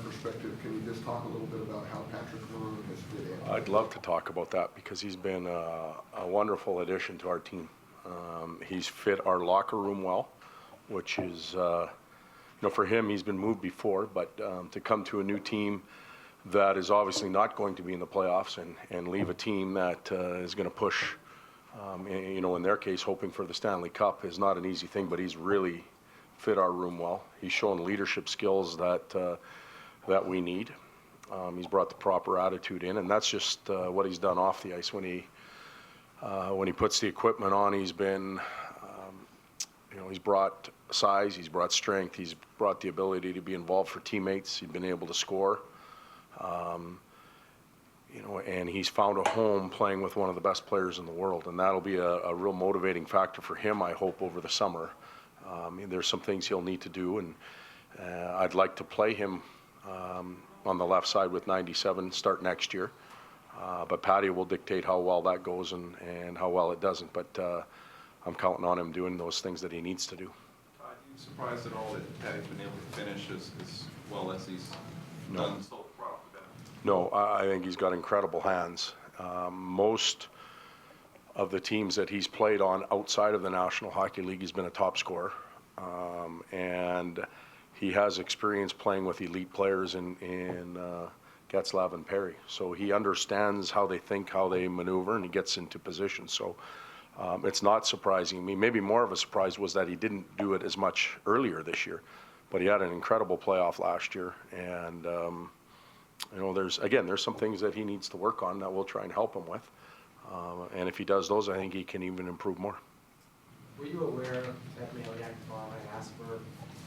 perspective, can you just talk a little bit about how Patrick Maroon has fit in? I'd love to talk about that because he's been a wonderful addition to our team. He's fit our locker room well, which is, for him, he's been moved before, but to come to a new team that is obviously not going to be in the playoffs and leave a team that is going to push, in their case, hoping for the Stanley Cup is not an easy thing, but he's really fit our room well. He's shown leadership skills that we need. He's brought the proper attitude in, and that's just what he's done off the ice. When he puts the equipment on, he's been, he's brought size, he's brought strength, he's brought the ability to be involved for teammates. He's been able to score, and he's found a home playing with one of the best players in the world, and that'll be a real motivating factor for him, I hope, over the summer. There's some things he'll need to do, and I'd like to play him on the left side with 97 start next year. But Patty will dictate how well that goes and how well it doesn't. But I'm counting on him doing those things that he needs to do. Are you surprised at all that Patty's been able to finish as well as he's done so far? No, I think he's got incredible hands. Most of the teams that he's played on outside of the National Hockey League, he's been a top scorer. And he has experience playing with elite players in Getzlaf and Perry. So he understands how they think, how they maneuver, and he gets into position. So it's not surprising me. Maybe more of a surprise was that he didn't do it as much earlier this year. But he had an incredible playoff last year. And, there's some things that he needs to work on that we'll try and help him with. And if he does those, I think he can even improve more. Were you aware that Marleau had asked for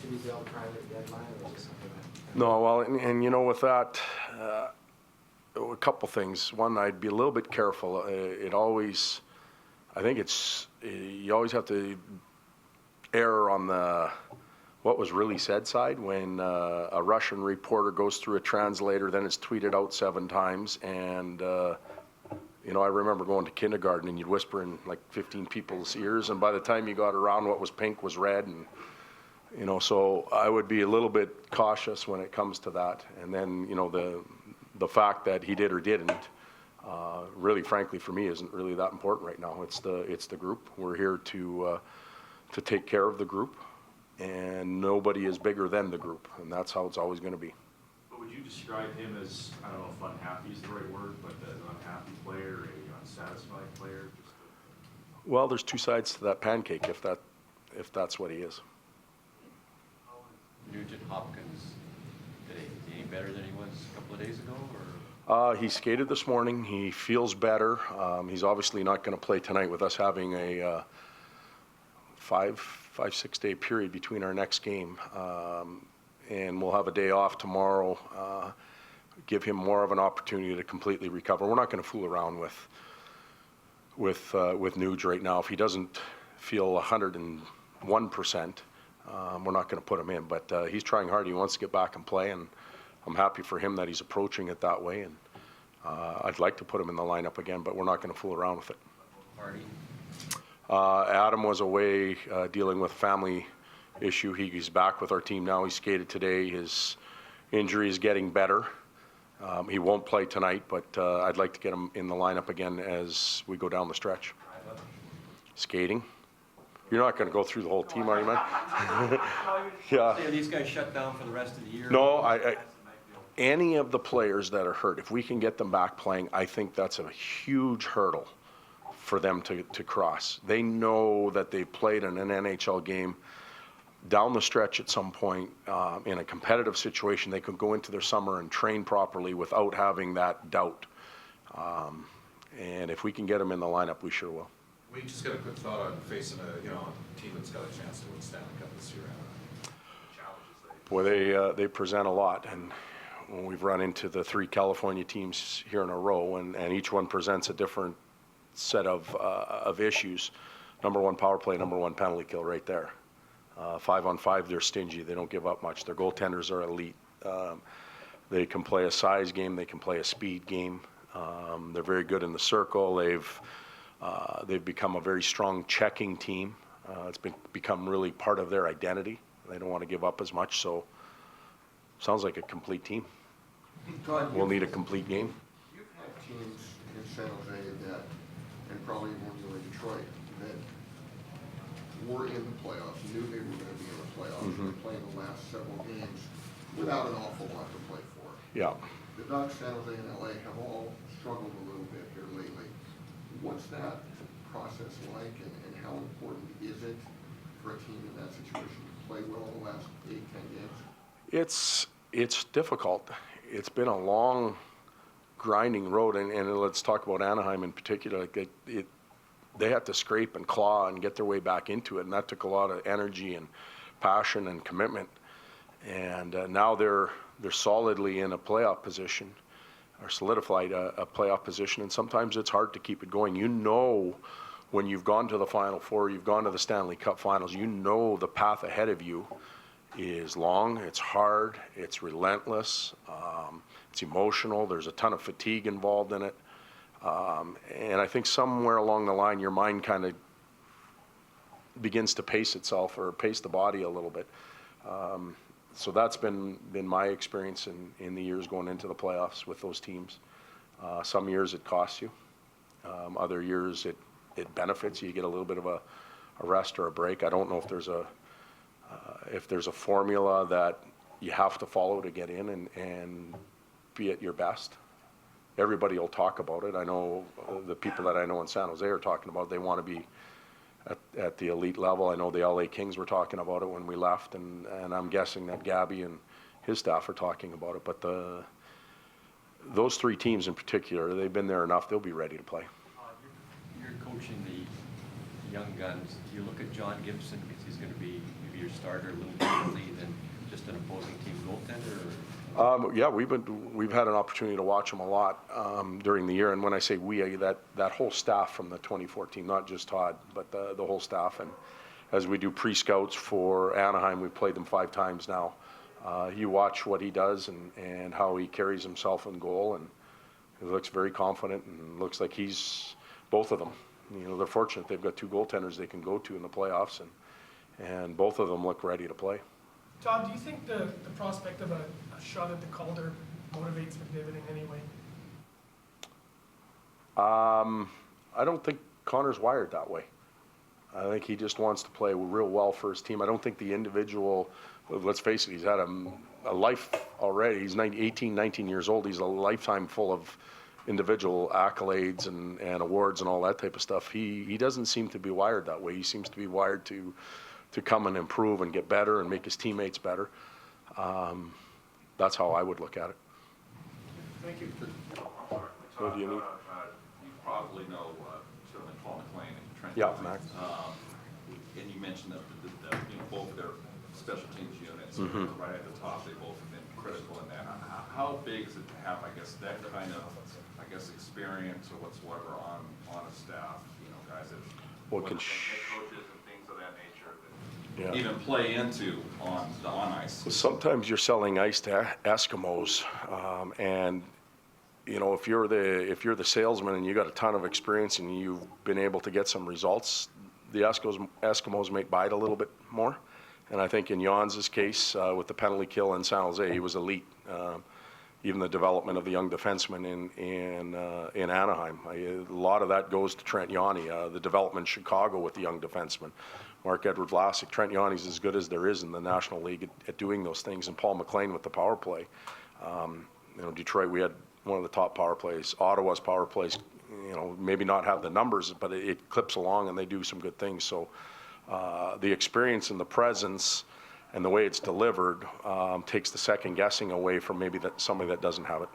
to be billed prior to the deadline, or was it something that? No, well, and with that, a couple things. One, I'd be a little bit careful. You always have to err on the what was really said side. When a Russian reporter goes through a translator, then it's tweeted out 7 times, and I remember going to kindergarten and you'd whisper in like 15 people's ears, and by the time you got around, what was pink was red, and so I would be a little bit cautious when it comes to that. And then the fact that he did or didn't, really, frankly, for me, isn't really that important right now. It's the group. We're here to take care of the group, and nobody is bigger than the group, and that's how it's always going to be. But would you describe him as, I don't know if unhappy is the right word, but an unhappy player, an unsatisfied player? Well, there's 2 sides to that pancake, if that's what he is. Nugent Hopkins, did he any better than he was a couple of days ago? Or? He skated this morning. He feels better. He's obviously not going to play tonight with us having a 5-6 day period between our next game. And we'll have a day off tomorrow, give him more of an opportunity to completely recover. We're not going to fool around with Nuge right now. If he doesn't feel 101%, we're not going to put him in. But he's trying hard. He wants to get back and play, and I'm happy for him that he's approaching it that way. And I'd like to put him in the lineup again, but we're not going to fool around with it. Marty? Adam was away dealing with family issue. He's back with our team now. He skated today. His injury is getting better. He won't play tonight, but I'd like to get him in the lineup again as we go down the stretch. Skating. You're not going to go through the whole team, are you, man? Yeah. Are these guys shut down for the rest of the year? No, any of the players that are hurt, if we can get them back playing, I think that's a huge hurdle for them to cross. They know that they've played in an NHL game down the stretch at some point in a competitive situation. They could go into their summer and train properly without having that doubt. And if we can get them in the lineup, we sure will. We just got a quick thought on facing a team that's got a chance to win Stanley Cup this year. Boy, they present a lot, and when we've run into the 3 California teams here in a row, and each one presents a different set of issues. Number 1 power play, number 1 penalty kill right there. 5-on-5, they're stingy. They don't give up much. Their goaltenders are elite. They can play a size game. They can play a speed game. They're very good in the circle. They've become a very strong checking team. It's become really part of their identity. They don't want to give up as much. So sounds like a complete team. Todd, We'll need a complete game. You've had teams in San Jose that, and probably when you were in Detroit, that were in the playoffs, knew they were going to be in the playoffs, and playing the last several games without an awful lot to play for. Yeah. The Ducks, San Jose, and LA have all struggled a little bit here lately. What's that process like, and how important is it for a team in that situation to play well the last 8-10 games? It's difficult. It's been a long, grinding road, and let's talk about Anaheim in particular. Like they had to scrape and claw and get their way back into it, and that took a lot of energy and passion and commitment. And now they're solidly in a playoff position, or solidified a playoff position, and sometimes it's hard to keep it going. You know, when you've gone to the Final Four, you've gone to the Stanley Cup Finals, you know the path ahead of you is long, it's hard, it's relentless, it's emotional, there's a ton of fatigue involved in it. And I think somewhere along the line, your mind kind of begins to pace itself, or pace the body a little bit. So that's been my experience in the years going into the playoffs with those teams. Some years it costs you. Other years it benefits you. You get a little bit of a rest or a break. I don't know if there's a formula that you have to follow to get in and be at your best. Everybody will talk about it. I know the people that I know in San Jose are talking about it. They want to be at the elite level. I know the LA Kings were talking about it when we left, and I'm guessing that Gabby and his staff are talking about it. But those three teams in particular, they've been there enough. They'll be ready to play. You're coaching the young guns. Do you look at John Gibson, because he's going to be maybe your starter a little differently than just an opposing team goaltender? Yeah, we've had an opportunity to watch him a lot during the year, and when I say we, that whole staff from the 2014, not just Todd, but the whole staff. And as we do pre-scouts for Anaheim, we've played them 5 times now. You watch what he does and how he carries himself in goal, and he looks very confident, and looks like he's both of them. You know, they're fortunate they've got 2 goaltenders they can go to in the playoffs, and both of them look ready to play. Todd, do you think the prospect of a shot at the Calder motivates McDavid in any way? I don't think Connor's wired that way. I think he just wants to play real well for his team. I don't think the individual, let's face it, he's had a life already. He's 18, 19 years old. He's a lifetime full of individual accolades and awards and all that type of stuff. He doesn't seem to be wired that way. He seems to be wired to come and improve and get better and make his teammates better. That's how I would look at it. Thank you. What do you need? You probably know certainly Paul McLellan and Trent. Yeah, Max. And you mentioned that both of their special teams units right at the top, they both have been critical in that. How big is it to have, I guess, that kind of, experience or whatsoever on a staff? You know, guys that head coaches and things of that nature that even play into on ice. Sometimes you're selling ice to Eskimos, and you know, if you're the salesman and you got a ton of experience and you've been able to get some results, the Eskimos may bite a little bit more. And I think in Jans' case, with the penalty kill in San Jose, he was elite. Even the development of the young defenseman in Anaheim, a lot of that goes to Trent Yanni. The development in Chicago with the young defenseman, Mark-Edward Vlasic. Trent Yanni's as good as there is in the National League at doing those things. And Paul McLellan with the power play. You know, Detroit, we had one of the top power plays. Ottawa's power plays, you know, maybe not have the numbers, but it clips along and they do some good things. So the experience and the presence and the way it's delivered takes the second guessing away from maybe somebody that doesn't have it.